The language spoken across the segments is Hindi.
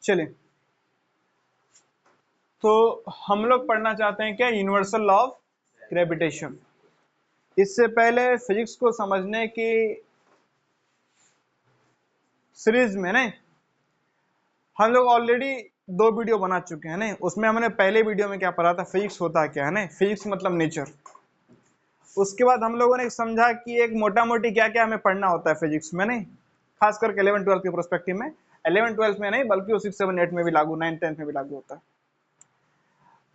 चलिए, तो हम लोग पढ़ना चाहते हैं क्या, यूनिवर्सल लॉ ऑफ ग्रेविटेशन। इससे पहले फिजिक्स को समझने की सीरीज में नहीं, हम लोग ऑलरेडी 2 वीडियो बना चुके हैं। नहीं, उसमें हमने पहले वीडियो में क्या पढ़ा था, फिजिक्स होता क्या है। नहीं, फिजिक्स मतलब नेचर। उसके बाद हम लोगों ने समझा कि एक मोटा मोटी क्या क्या हमें पढ़ना होता है फिजिक्स में। नहीं, खास करके 11-12 के प्रोस्पेक्टिव में, 11-12 में नहीं बल्कि वो 6-7-8 में भी लागू, 9-10 में भी लागू होता है।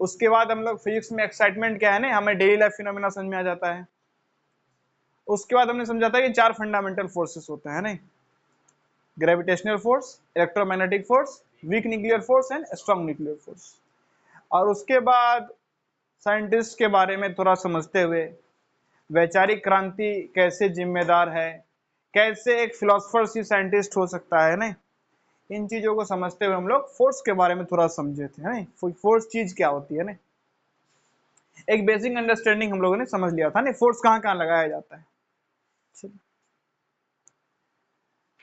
उसके बाद हम लोग फिजिक्स में एक्साइटमेंट क्या है ना, हमें डेली लाइफ फिनोमेना समझ में आ जाता है। उसके बाद हमने समझा था कि 4 फंडामेंटल फोर्सेस होते हैं। नहीं, gravitational force, electromagnetic force, weak nuclear force and strong nuclear force. और उसके बाद साइंटिस्ट के बारे में थोड़ा समझते हुए, वैचारिक क्रांति कैसे जिम्मेदार है, कैसे एक फिलोसफर सी साइंटिस्ट हो सकता है। नहीं, इन चीजों को समझते हुए हम लोग फोर्स के बारे में थोड़ा समझे थे। नहीं, फोर्स चीज क्या होती है। नहीं, एक बेसिक अंडरस्टैंडिंग हम लोगों ने समझ लिया था। नहीं, फोर्स कहाँ कहाँ लगाया जाता है।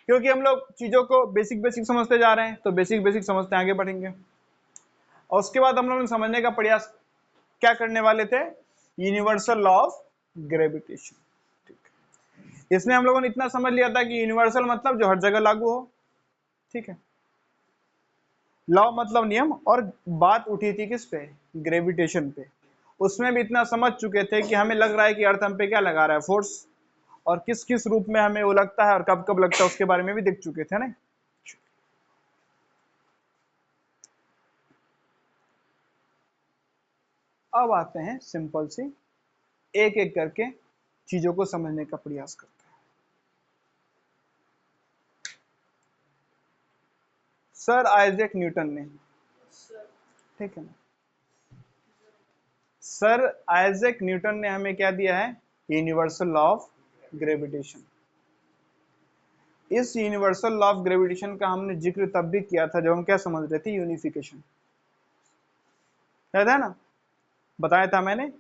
क्योंकि हम लोग चीजों को बेसिक बेसिक समझते जा रहे हैं, तो बेसिक बेसिक समझते आगे बढ़ेंगे। और उसके बाद हम लोग समझने का प्रयास क्या करने वाले थे, यूनिवर्सल लॉ ऑफ ग्रेविटेशन। इसमें हम लोगों ने इतना समझ लिया था कि यूनिवर्सल मतलब जो हर जगह लागू हो। ठीक है, लॉ मतलब नियम, और बात उठी थी किस पे, ग्रेविटेशन पे। उसमें भी इतना समझ चुके थे कि हमें लग रहा है कि अर्थ हम पे क्या लगा रहा है, फोर्स, और किस किस रूप में हमें वो लगता है और कब कब लगता है उसके बारे में भी देख चुके थे। ना, अब आते हैं सिंपल सी, एक एक करके चीजों को समझने का प्रयास करते हैं। सर आइजैक न्यूटन ने, ठीक है ना, सर आइजैक न्यूटन ने हमें क्या दिया है, यूनिवर्सल लॉ ऑफ ग्रेविटेशन। इस यूनिवर्सल लॉ ऑफ ग्रेविटेशन का हमने जिक्र तब भी किया था जब हम क्या समझ रहे थे, यूनिफिकेशन। याद है ना, बताया था मैंने।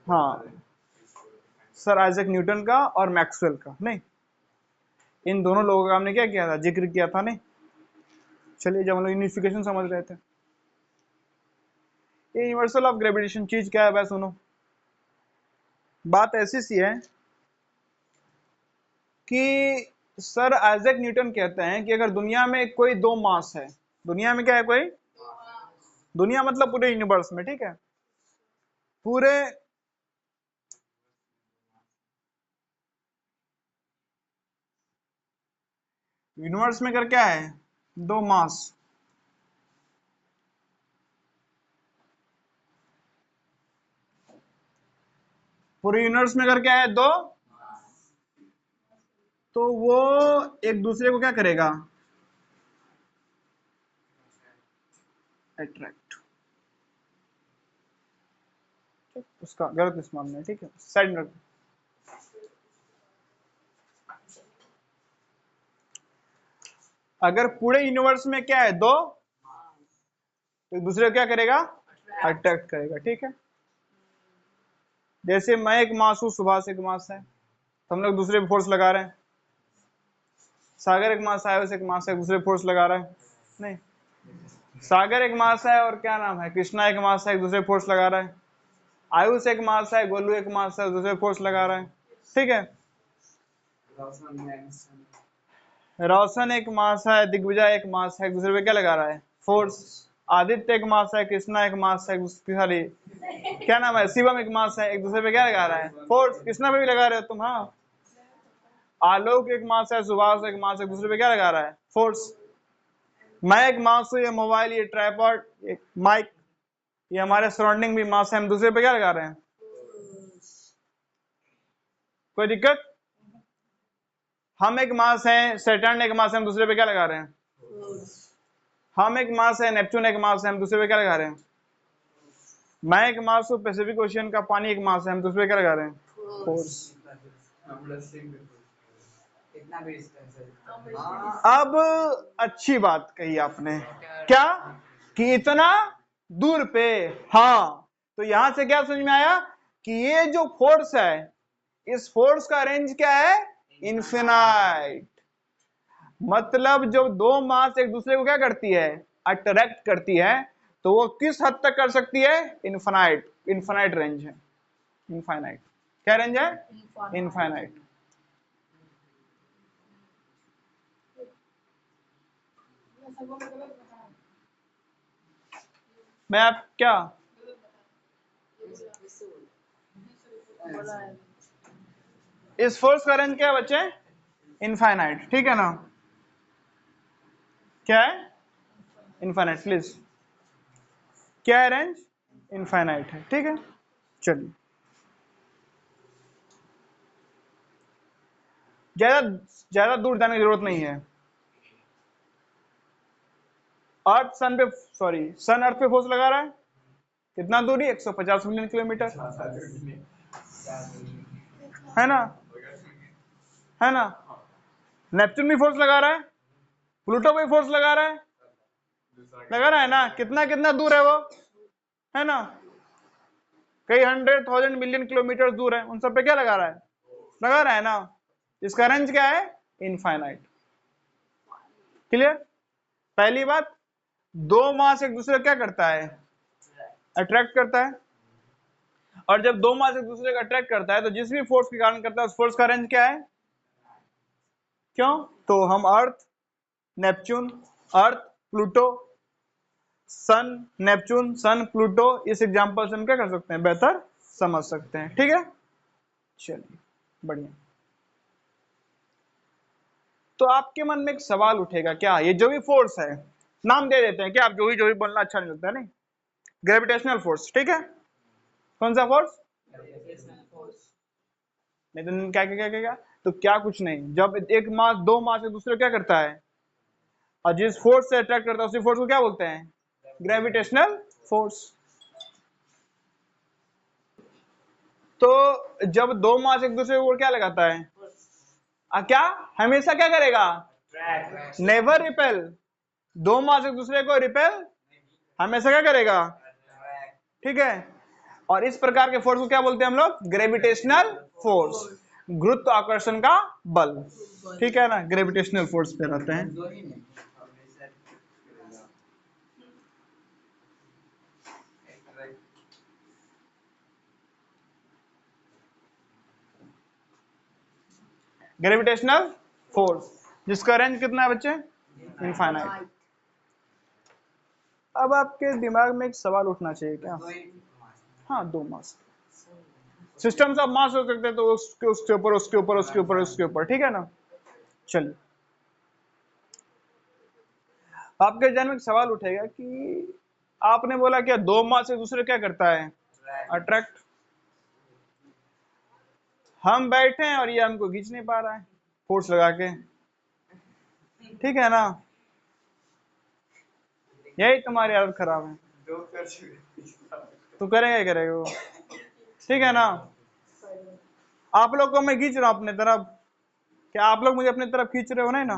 हाँ, सर आइजैक न्यूटन का और मैक्सवेल का। नहीं, इन दोनों लोगों का हमने क्या किया था, जिक्र किया था। नहीं, चलिए, जब हम लोग यूनिफिकेशन समझ रहे थे, ये यूनिवर्सल ऑफ ग्रेविटेशन चीज क्या है भाई, सुनो। बात ऐसी सी है कि सर आइजैक न्यूटन कहते हैं कि अगर दुनिया में कोई 2 मास है, दुनिया में क्या है, कोई, दुनिया मतलब पूरे यूनिवर्स में, ठीक है, पूरे यूनिवर्स में कर क्या है, 2 मास। पूरे यूनिवर्स में कर क्या है, 2, तो वो एक दूसरे को क्या करेगा, अट्रैक्ट। उसका गलत इस्तेमाल नहीं, ठीक है, साइड में रखो। अगर पूरे यूनिवर्स में क्या है, 2, तो एक दूसरे को क्या करेगा, अट्रैक्ट करेगा। ठीक है, जैसे मैं एक मास हूं, सुभाष एक मास है, तो हम लोग दूसरे पे फोर्स लगा रहे हैं। सागर एक मास है, आयुष एक मास है, दूसरे पे फोर्स लगा रहा है। नहीं, सागर एक मास है और क्या नाम है, कृष्णा एक मास है, एक दूसरे पे फोर्स लगा रहा है। आयुष एक मास है, गोलू एक मास है, दूसरे पे फोर्स लगा रहा है। ठीक है, रोशन एक मास है, दिग्विजय एक मास है, एक दूसरे पे क्या लगा रहा है, फोर्स। आदित्य एक मास है, कृष्णा एक मास है, सॉरी क्या नाम है, शिवम एक मास है, एक दूसरे पे क्या लगा रहा है, फोर्स। कृष्णा पे भी लगा रहे हो तुम। हाँ, आलोक एक मास है, सुभाष एक मास है, एक दूसरे पे क्या लगा रहा है, फोर्स। मैं एक मास हूँ, ये मोबाइल, ये ट्राइपॉड, ये माइक, ये हमारे सराउंडिंग भी मास है, हम दूसरे पे क्या लगा रहे हैं, कोई दिक्कत। हम एक मास है, सैटर्न एक मास है, हम दूसरे पे क्या लगा रहे हैं, हम एक मास है, नेपच्यून एक मास है, हम दूसरे पे क्या लगा रहे हैं। मैं एक मास हूँ, पैसिफिक ओशियन का पानी एक मास है, हम दूसरे पे क्या लगा रहे हैं, फोर्स। अब अच्छी बात कही आपने, क्या, कि इतना दूर पे। हाँ, तो यहां से क्या समझ में आया कि ये जो फोर्स है, इस फोर्स का रेंज क्या है, इन्फिनाइट। मतलब जब दो मास एक दूसरे को क्या करती है, अट्रैक्ट करती है, तो वो किस हद तक कर सकती है, इनफाइनाइट, इनफाइनाइट रेंज है, इनफाइनाइट, क्या रेंज है, इनफाइनाइट। मैं आप क्या, इस फोर्स का रेंज क्या है बच्चे, इनफाइनाइट, ठीक है ना, क्या है, इनफाइनाइट, प्लीज, क्या है रेंज, इनफाइनाइट है, ठीक है। चलिए, ज्यादा ज्यादा दूर जाने की जरूरत नहीं है। अर्थ सन पे, सॉरी सन अर्थ पे फोर्स लगा रहा है, कितना दूरी, 150 मिलियन किलोमीटर, है ना, है ना। नेपच्यून भी फोर्स लगा रहा है, प्लूटो भी फोर्स लगा रहा है ना, कितना कितना दूर है वो, है ना, कई 100,000 मिलियन किलोमीटर दूर है, उन सब पे क्या लगा रहा है ना। इसका रेंज क्या है, इनफाइनाइट। क्लियर। पहली बात, दो मास एक दूसरे को क्या करता है, अट्रैक्ट करता है, और जब दो मास एक दूसरे को अट्रैक्ट करता है तो जिस भी फोर्स के कारण करता है उस फोर्स का रेंज क्या है, क्यों, तो हम अर्थ, नेपच्यून, अर्थ, प्लूटो, सन, नेपच्यून, सन, प्लूटो, इस एग्जांपल से हम क्या कर सकते हैं, बेहतर समझ सकते हैं, ठीक है। चलिए, बढ़िया। तो आपके मन में एक सवाल उठेगा, क्या ये जो भी फोर्स है, नाम दे देते हैं क्या, आप जो भी बोलना अच्छा नहीं लगता है, नहीं, ग्रेविटेशनल फोर्स, ठीक है, कौन सा फोर्स, नहीं तो क्या क्या क्या क्या क्या, तो क्या कुछ नहीं, जब एक मास दो मास एक दूसरे को क्या करता है, और जिस फोर्स से अट्रैक्ट करता है उसी फोर्स को क्या बोलते हैं, ग्रेविटेशनल फोर्स। तो जब दो मास एक दूसरे को क्या लगाता है, क्या हमेशा क्या करेगा, नेवर रिपेल, दो मास एक दूसरे को रिपेल हमेशा क्या करेगा, ठीक है। और इस प्रकार के फोर्स को क्या बोलते हैं हम लोग, ग्रेविटेशनल फोर्स, गुरुत्वाकर्षण का बल, ठीक है ना, ग्रेविटेशनल फोर्स पे रहते हैं। ग्रेविटेशनल फोर्स जिसका रेंज कितना है बच्चे, इनफाइनाइट। अब आपके दिमाग में एक सवाल उठना चाहिए क्या, हाँ दो मास, सिस्टम्स ऑफ मास हो सकते हैं, तो उसके ऊपर उसके ऊपर उसके ऊपर उसके ऊपर, ठीक है ना। चलिए, आपके जहन में एक सवाल उठेगा कि आपने बोला क्या दो मास एक दूसरे क्या करता है, अट्रैक्ट, हम बैठे हैं और ये हमको खींच नहीं पा रहा है फोर्स लगा के, ठीक है ना, यही तुम्हारी हालत खराब है, तो करेगा ही करेगा वो, ठीक है ना। आप लोग को मैं खींच रहा हूं अपने तरफ, क्या आप लोग मुझे अपने तरफ खींच रहे हो, नहीं ना,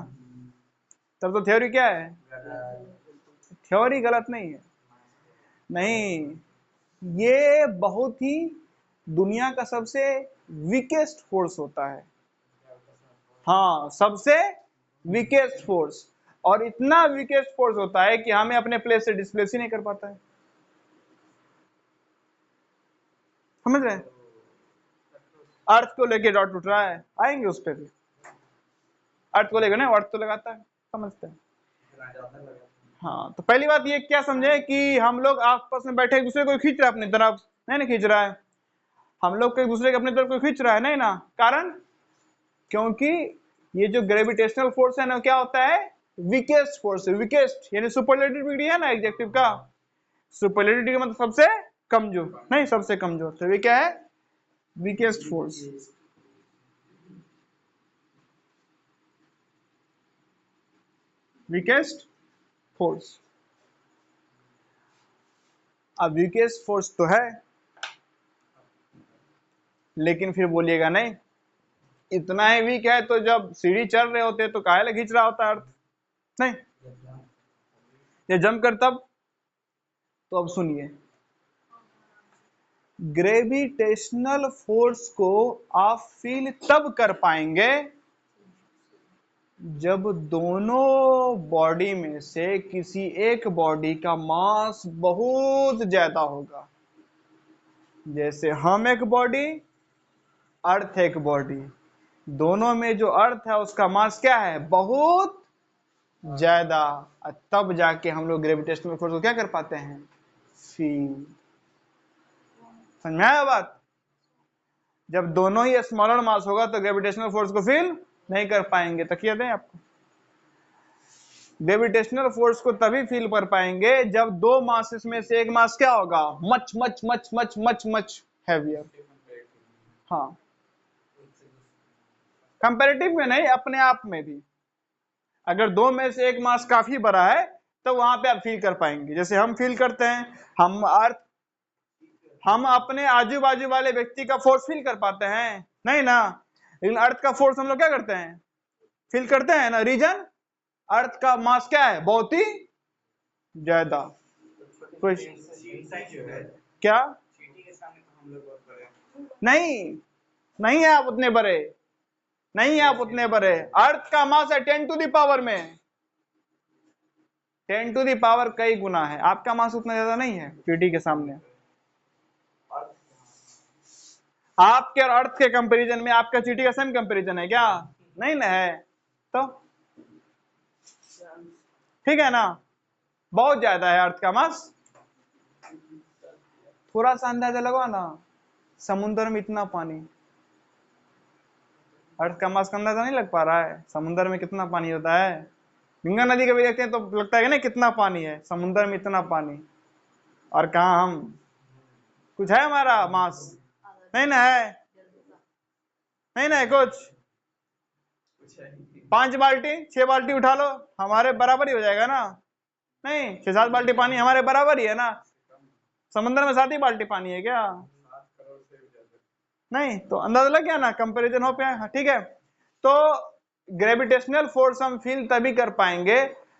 तब तो थ्योरी क्या है, थ्योरी गलत नहीं है, नहीं, ये बहुत ही दुनिया का सबसे वीकेस्ट फोर्स होता है, हाँ सबसे वीकेस्ट फोर्स, और इतना वीकेस्ट फोर्स होता है कि हमें अपने प्लेस से डिस्प्लेस ही नहीं कर पाता है, समझ रहे हैं। अर्थ को लेके डॉट उठ रहा है, आएंगे उस पर भी, अर्थ को लेकर ना, अर्थ तो लगाता है, समझते हैं। हाँ, तो पहली बात ये क्या समझे कि हम लोग आपस में बैठे एक दूसरे को खींच रहा है अपनी तरफ, नहीं ना खींच रहा है, हम लोग को एक दूसरे को अपनी तरफ को खींच रहा है, नहीं ना, कारण क्योंकि ये जो ग्रेविटेशनल फोर्स है ना, क्या होता है, वीकेस्ट फोर्स है, वीकेस्ट यानी सुपरलेटिव डिग्री है ना एडजेक्टिव का, सुपरलेटिव डिग्री मतलब सबसे कमजोर, नहीं सबसे कमजोर, तो ये क्या है, वीकेस्ट फोर्स, वीकेस्ट फोर्स। अब वीकेस्ट फोर्स तो है, लेकिन फिर बोलिएगा नहीं इतना ही वीक है, तो जब सीढ़ी चढ़ रहे होते तो काहे खींच रहा होता अर्थ, नहीं, ये जंप कर तब, तो अब सुनिए, ग्रेविटेशनल फोर्स को आप फील तब कर पाएंगे जब दोनों बॉडी में से किसी एक बॉडी का मास बहुत ज्यादा होगा, जैसे हम एक बॉडी, अर्थ एक बॉडी, दोनों में जो अर्थ है उसका मास क्या है, बहुत ज्यादा, तब जाके हम लोग ग्रेविटेशनल फोर्स को क्या कर पाते हैं, फील। समझ में आया बात? जब दोनों ही स्मॉलर मास होगा तो ग्रेविटेशनल फोर्स को फील नहीं कर पाएंगे। तकिया दें आपको। ग्रेविटेशनल फोर्स को तभी फील कर पाएंगे जब दो मासेस में से एक मास क्या होगा, much much much much much much heavier. हाँ, कंपैरेटिव में नहीं, अपने आप में भी। अगर दो में से एक मास काफी बड़ा है तो वहां पे आप फील कर पाएंगे। जैसे हम फील करते हैं, हम अपने आजू बाजू वाले व्यक्ति का फोर्स फील कर पाते हैं नहीं ना, लेकिन अर्थ का फोर्स हम लोग क्या करते हैं, फील करते हैं ना। रीजन, अर्थ का मास क्या है, बहुत ही ज्यादा। कुछ क्या नहीं, नहीं है आप उतने बड़े, नहीं है आप उतने बड़े। अर्थ का मास है 10 टू द पावर में, 10 टू द पावर कई गुना है। आपका मास उतना ज्यादा नहीं है चींटी के सामने। आपके और अर्थ के कंपैरिजन में आपका चींटी का सेम कंपैरिजन है क्या, नहीं ना है। तो ठीक है ना, बहुत ज्यादा है अर्थ का मास। थोड़ा सा अंदाजा लगाओ ना, समुद्र में इतना पानी, अर्थ का मास का अंदाजा नहीं लग पा रहा है। समुद्र में कितना पानी होता है, गंगा नदी के भी देखते हैं तो लगता है ना कितना पानी है, समुद्र में इतना पानी। और कहा हम, कुछ है हमारा मास, नहीं ना है, नहीं ना है कुछ। 5 बाल्टी 6 बाल्टी उठा लो, हमारे बराबर ही हो जाएगा ना। नहीं, 6-7 बाल्टी पानी हमारे बराबर ही है ना। समुद्र में 7 ही बाल्टी पानी है क्या, नहीं। तो अंदाजा लग गया ना, कंपैरिजन हो पाया। ठीक है, तो ग्रेविटेशनल फोर्स हम फील तभी कर पाएंगे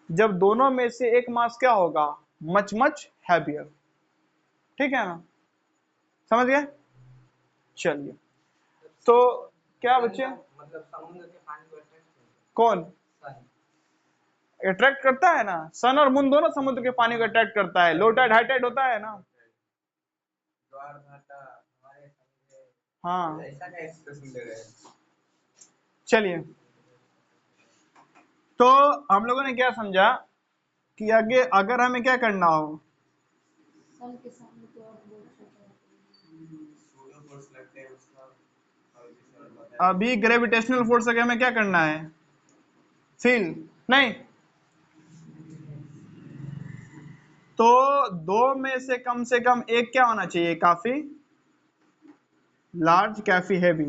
जब दोनों में से एक मास क्या होगा, मच मच हैवियर। ठीक है ना, समझ गए? चलिए, तो क्या बच्चे, मतलब समुद्र के पानी को कौन अट्रैक्ट करता है ना, सन और मून दोनों समुद्र के पानी को अट्रैक्ट करता है। लो टाइड हाई टाइड होता है ना। हाँ, चलिए, तो हम लोगों ने क्या समझा कि आगे अगर हमें क्या करना हो, अभी ग्रेविटेशनल फोर्स से हमें क्या करना है, फील नहीं। तो दो में से कम एक क्या होना चाहिए, काफी लार्ज, काफी हैवी।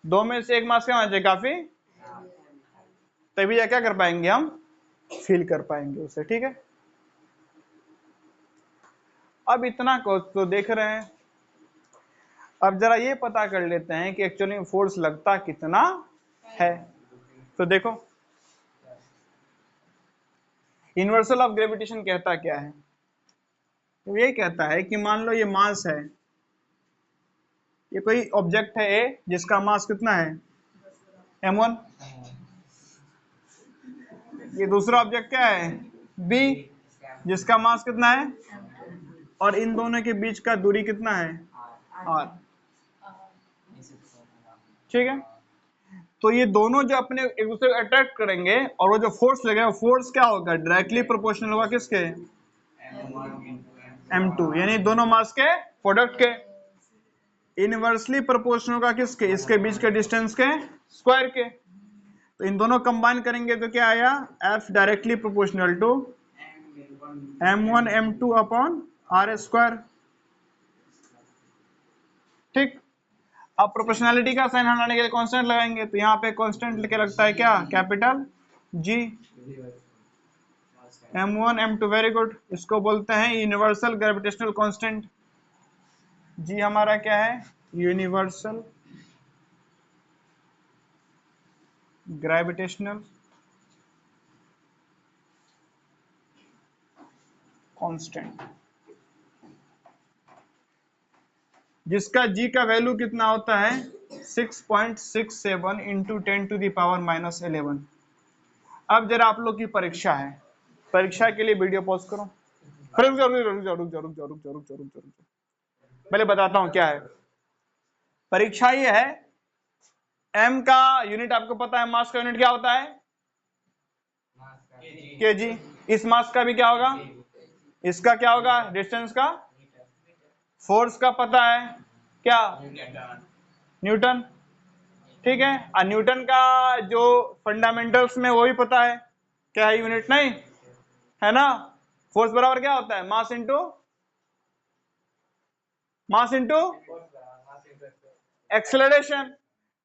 दो में से एक मास क्या होना चाहिए, काफी, तभी या क्या कर पाएंगे हम, फील कर पाएंगे उसे। ठीक है, अब इतना को तो देख रहे हैं, अब जरा ये पता कर लेते हैं कि एक्चुअली फोर्स लगता कितना है। तो देखो, यूनिवर्सल ऑफ ग्रेविटेशन कहता क्या है, तो ये कहता है कि मान लो ये मास है, ये कोई ऑब्जेक्ट है ए जिसका मास कितना है m1, ये दूसरा ऑब्जेक्ट क्या है बी जिसका मास कितना है, और इन दोनों के बीच का दूरी कितना है r। ठीक है, तो ये दोनों जो अपने एक दूसरे को अट्रैक्ट करेंगे और वो जो फोर्स लगेगा, वो फोर्स क्या होगा, डायरेक्टली प्रोपोर्शनल होगा किसके, m2, यानी दोनों मास के प्रोडक्ट के। इनवर्सली प्रोपोर्शनल होगा किसके, इसके बीच के डिस्टेंस के स्क्वायर के। तो इन दोनों कंबाइन करेंगे तो क्या आया, F directly proportional to m1 m2 upon r square. ठीक, अब प्रोपोर्शनलिटी का साइन हटाने के लिए कांस्टेंट लगाएंगे, तो यहाँ पे कांस्टेंट लेके लगता है क्या, capital G। m1 m2, very good, इसको बोलते हैं यूनिवर्सल ग्रेविटेशनल कांस्टेंट। G हमारा क्या है, यूनिवर्सल ग्रेविटेशनल कांस्टेंट, जिसका G का वैल्यू कितना होता है 6.67 इंटू 10⁻⁻11। अब जरा आप लोग की परीक्षा है, परीक्षा के लिए वीडियो पॉज करो। रुक जाओ रुक जाओ रुक जाओ रुक जाओ रुक जाओ रुक जाओ रुक जाओ रुक जाओ रुक जाओ, पहले बताता हूं क्या है परीक्षा। ये है m का यूनिट आपको पता है, मास का यूनिट क्या होता है केजी। इस मास का भी क्या होगा, इसका क्या होगा, डिस्टेंस का, फोर्स का पता है क्या, न्यूटन। ठीक है, और न्यूटन का जो फंडामेंटल्स में वो भी पता है क्या है, यूनिट नहीं है ना। फोर्स बराबर क्या होता है, मास इंटू एक्सेलरेशन।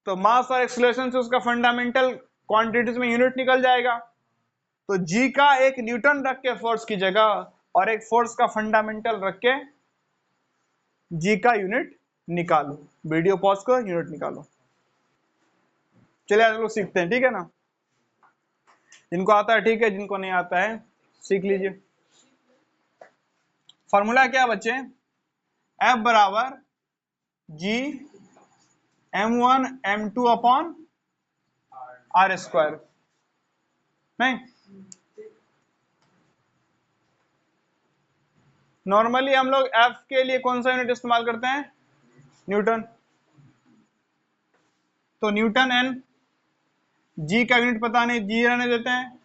तो मास और एक्सेलरेशन से उसका फंडामेंटल क्वांटिटीज में यूनिट निकल जाएगा। तो जी का एक न्यूटन रख के फोर्स की जगह और एक फोर्स का फंडामेंटल रख के जी का यूनिट निकालो। वीडियो पॉज करो, यूनिट निकालो। चलिए आज लोग सीखते हैं, ठीक है ना। जिनको आता है ठीक है, जिनको नहीं आता है सीख लीजिए। फॉर्मूला क्या बच्चे, F बराबर G m1 m2 upon R square. नहीं, नॉर्मली हम लोग F के लिए कौन सा यूनिट इस्तेमाल करते हैं, न्यूटन। तो न्यूटन एन, जी का यूनिट पता नहीं, जी रहने देते हैं।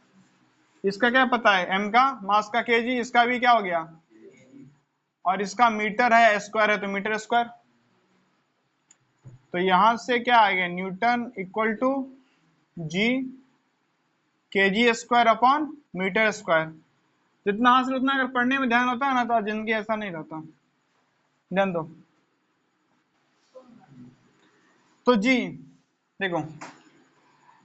इसका क्या पता है, m का, मास का kg, इसका भी क्या हो गया, और इसका मीटर है, स्क्वायर है तो मीटर स्क्वायर। तो यहां से क्या आ गया, newton equal to G kg square upon metre square. जितना हासिल उतना अगर पढ़ने में ध्यान होता है ना तो जिंदगी ऐसा नहीं रहता। ध्यान दो। तो जी देखो,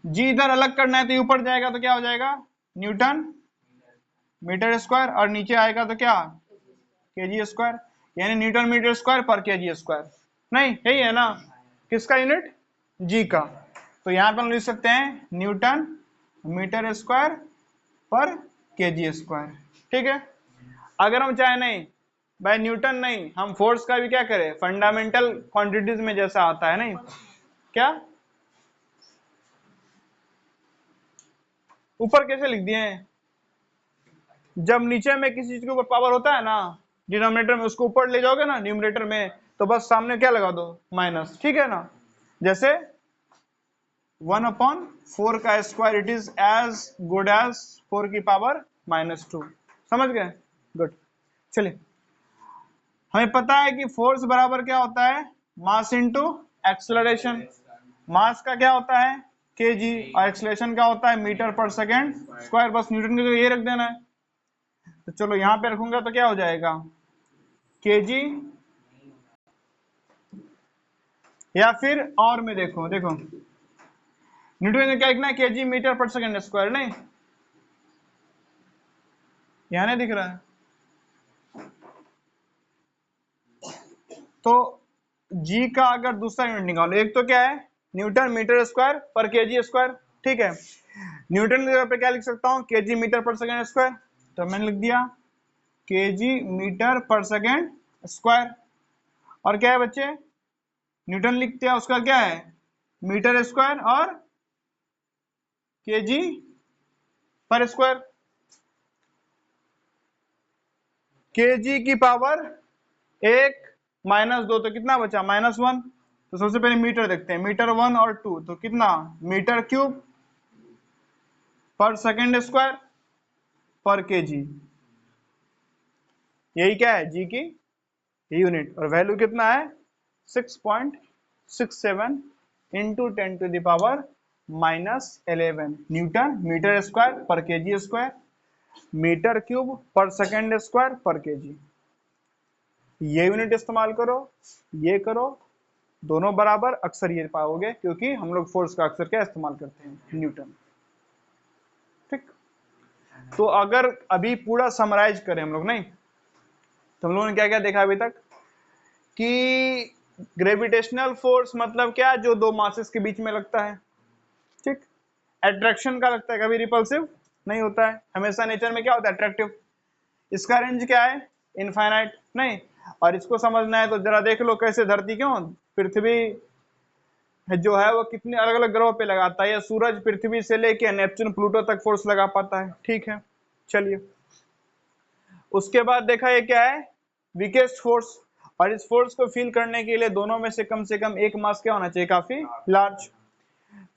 जी इधर अलग करना है तो ऊपर जाएगा तो क्या हो जाएगा, न्यूटन मीटर स्क्वायर, और नीचे आएगा तो क्या, केजी स्क्वायर, यानी न्यूटन मीटर स्क्वायर पर केजी स्क्वायर। नहीं यही है ना, किसका यूनिट, जी का। तो यहां पर हम लिख सकते हैं न्यूटन मीटर स्क्वायर पर केजी स्क्वायर। ठीक है, अगर हम चाहे नहीं भाई न्यूटन नहीं, हम फोर्स का भी क्या करें, फंडामेंटल क्वांटिटीज में जैसा आता है, नहीं क्या, ऊपर कैसे लिख दिए हैं, जब नीचे में किसी चीज के ऊपर पावर होता है ना डिनोमिनेटर में, उसको ऊपर ले जाओगे ना न्यूमरेटर में, तो बस सामने क्या लगा दो, माइनस। ठीक है ना, जैसे 1/4 का square it is as good as 4 की पावर -2। समझ गए, गुड। चलिए, हमें पता है कि फोर्स बराबर क्या होता है, मास इंटू एक्सेलरेशन। मास का क्या होता है केजी, और एक्सेलरेशन क्या होता है मीटर पर सेकेंड स्क्वायर। बस न्यूटन की जगह ये रख देना है। तो चलो यहां पे रखूंगा तो क्या हो जाएगा, केजी, या फिर और में देखो न्यूटन ने क्या लिखना है, केजी मीटर पर सेकेंड स्क्वायर। नहीं, यहां नहीं दिख रहा है। तो जी का अगर दूसरा यूनिट निकालो, एक तो क्या है न्यूटन मीटर स्क्वायर पर केजी स्क्वायर। ठीक है, न्यूटन की जगह पे क्या लिख सकता हूँ, केजी मीटर पर सेकेंड स्क्वायर। तो मैंने लिख दिया केजी मीटर पर सेकेंड स्क्वायर। और क्या है बच्चे, न्यूटन लिखते हैं उसका क्या है, मीटर स्क्वायर और केजी पर स्क्वायर। केजी की पावर 1 -2 तो कितना बचा, -1। तो सबसे पहले मीटर देखते हैं, मीटर 1 और 2 तो कितना, मीटर क्यूब पर सेकेंड स्क्वायर पर केजी। यही क्या है, जी की यूनिट, और वैल्यू कितना है 6.67 इंटू 10⁻⁻11 न्यूटन मीटर स्क्वायर पर केजी स्क्वायर, मीटर क्यूब पर सेकेंड स्क्वायर पर केजी। ये यूनिट इस्तेमाल करो, ये करो, दोनों बराबर, अक्सर ये पाओगे क्योंकि हम लोग फोर्स का अक्सर क्या इस्तेमाल करते हैं, न्यूटन। ठीक, तो अगर अभी पूरा समराइज करें हम लोग, नहीं तो हम लोगों ने क्या क्या देखा अभी तक, कि ग्रेविटेशनल फोर्स मतलब क्या, जो दो मासेस के बीच में लगता है। ठीक, अट्रैक्शन का लगता है, कभी रिपल्सिव नहीं होता है, हमेशा नेचर में क्या होता है, अट्रैक्टिव। इसका रेंज क्या है, इनफाइनाइट। नहीं, और इसको समझना है तो जरा देख लो कैसे धरती, क्यों पृथ्वी जो है वो कितने अलग अलग ग्रहों पे लगाता है, या सूरज पृथ्वी से लेके नेपच्यून प्लूटो तक फोर्स लगा पाता है। ठीक है, चलिए उसके बाद देखा ये क्या है, वीकेस्ट फोर्स। और इस फोर्स को फील करने के लिए दोनों में से कम एक मास क्या होना चाहिए, काफी लार्ज।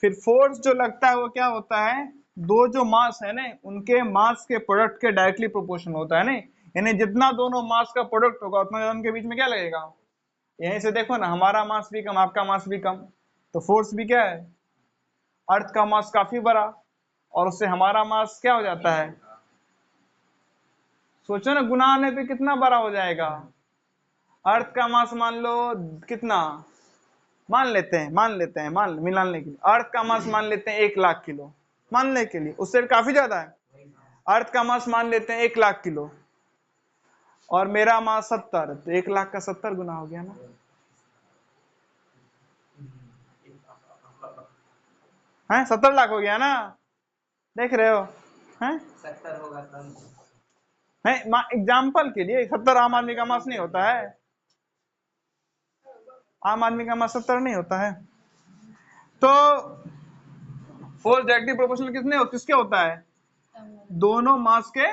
फिर फोर्स जो लगता है वो क्या होता है, दो जो मास है ना उनके मास के प्रोडक्ट के डायरेक्टली प्रोपोर्शन होता है ना, यानी जितना दोनों मास का प्रोडक्ट होगा उतना ज्यादा उनके बीच में क्या लगेगा। यहीं से देखो ना, हमारा मास भी कम आपका मास भी कम, तो फोर्स भी क्या है, अर्थ का मास काफी बड़ा और उससे हमारा मास क्या हो जाता है, सोचो ना गुना आने पे कितना बड़ा हो जाएगा। अर्थ का मास मान लो कितना, मान लेते हैं मिलाने के लिए अर्थ का मास मान लेते हैं 1 लाख किलो, मानने के लिए उससे काफी ज्यादा है। अर्थ का मास मान लेते हैं 1 लाख किलो और मेरा मास 70, तो 1 लाख का 70 गुना हो गया ना, है 70 लाख हो गया ना, देख रहे हो हैं, 70 होगा तब। है एग्जाम्पल के लिए 70 आम आदमी का मास नहीं होता है, आम आदमी का मास 70 नहीं होता है। तो फोर्स डायरेक्टली प्रोपोर्शनल किसके होता है, दोनों मास के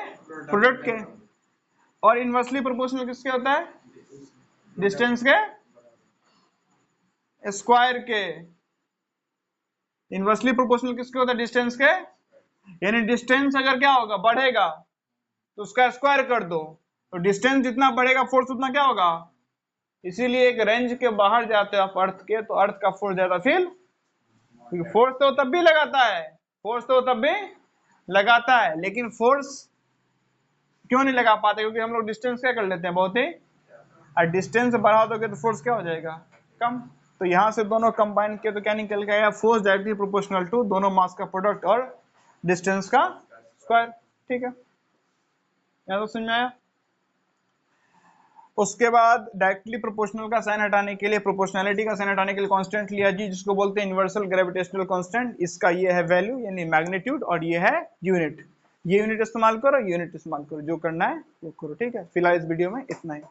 प्रोडक्ट के। और इनवर्सली प्रोपोर्शनल किसके होता है, डिस्टेंस के स्क्वायर के। इनवर्सली प्रोपोर्शनल किसके होता है, डिस्टेंस के, यानी डिस्टेंस अगर क्या होगा बढ़ेगा तो उसका स्क्वायर कर दो, तो डिस्टेंस जितना बढ़ेगा फोर्स उतना क्या होगा। इसीलिए एक रेंज के बाहर जाते हो आप अर्थ के, तो अर्थ का फोर्स ज्यादा फील, क्योंकि फोर्स तो तब भी लगाता है, फोर्स तो तब भी लगाता है, लेकिन फोर्स क्यों नहीं लगा पाते, क्योंकि हम लोग डिस्टेंस क्या कर लेते हैं बहुत ही, और डिस्टेंस बढ़ा दोगे तो फोर्स क्या हो जाएगा, कम। तो यहां से दोनों कंबाइन किए तो क्या निकल गया, फोर्स डायरेक्टली प्रोपोर्शनल टू दोनों मास का प्रोडक्ट और डिस्टेंस का स्क्वायर। ठीक है, यहां तो समझ में आया। उसके बाद डायरेक्टली प्रोपोर्शनल का साइन हटाने के लिए, प्रोपोर्शनैलिटी का साइन हटाने के लिए कांस्टेंट लिया जी, जिसको बोलते हैं यूनिवर्सल ग्रेविटेशनल कांस्टेंट। इसका ये है वैल्यू यानी मैग्नीट्यूड और ये है यूनिट। ये यूनिट इस्तेमाल करो, यूनिट इस्तेमाल करो, जो करना है वो करो। ठीक है, फिलहाल इस वीडियो में इतना ही।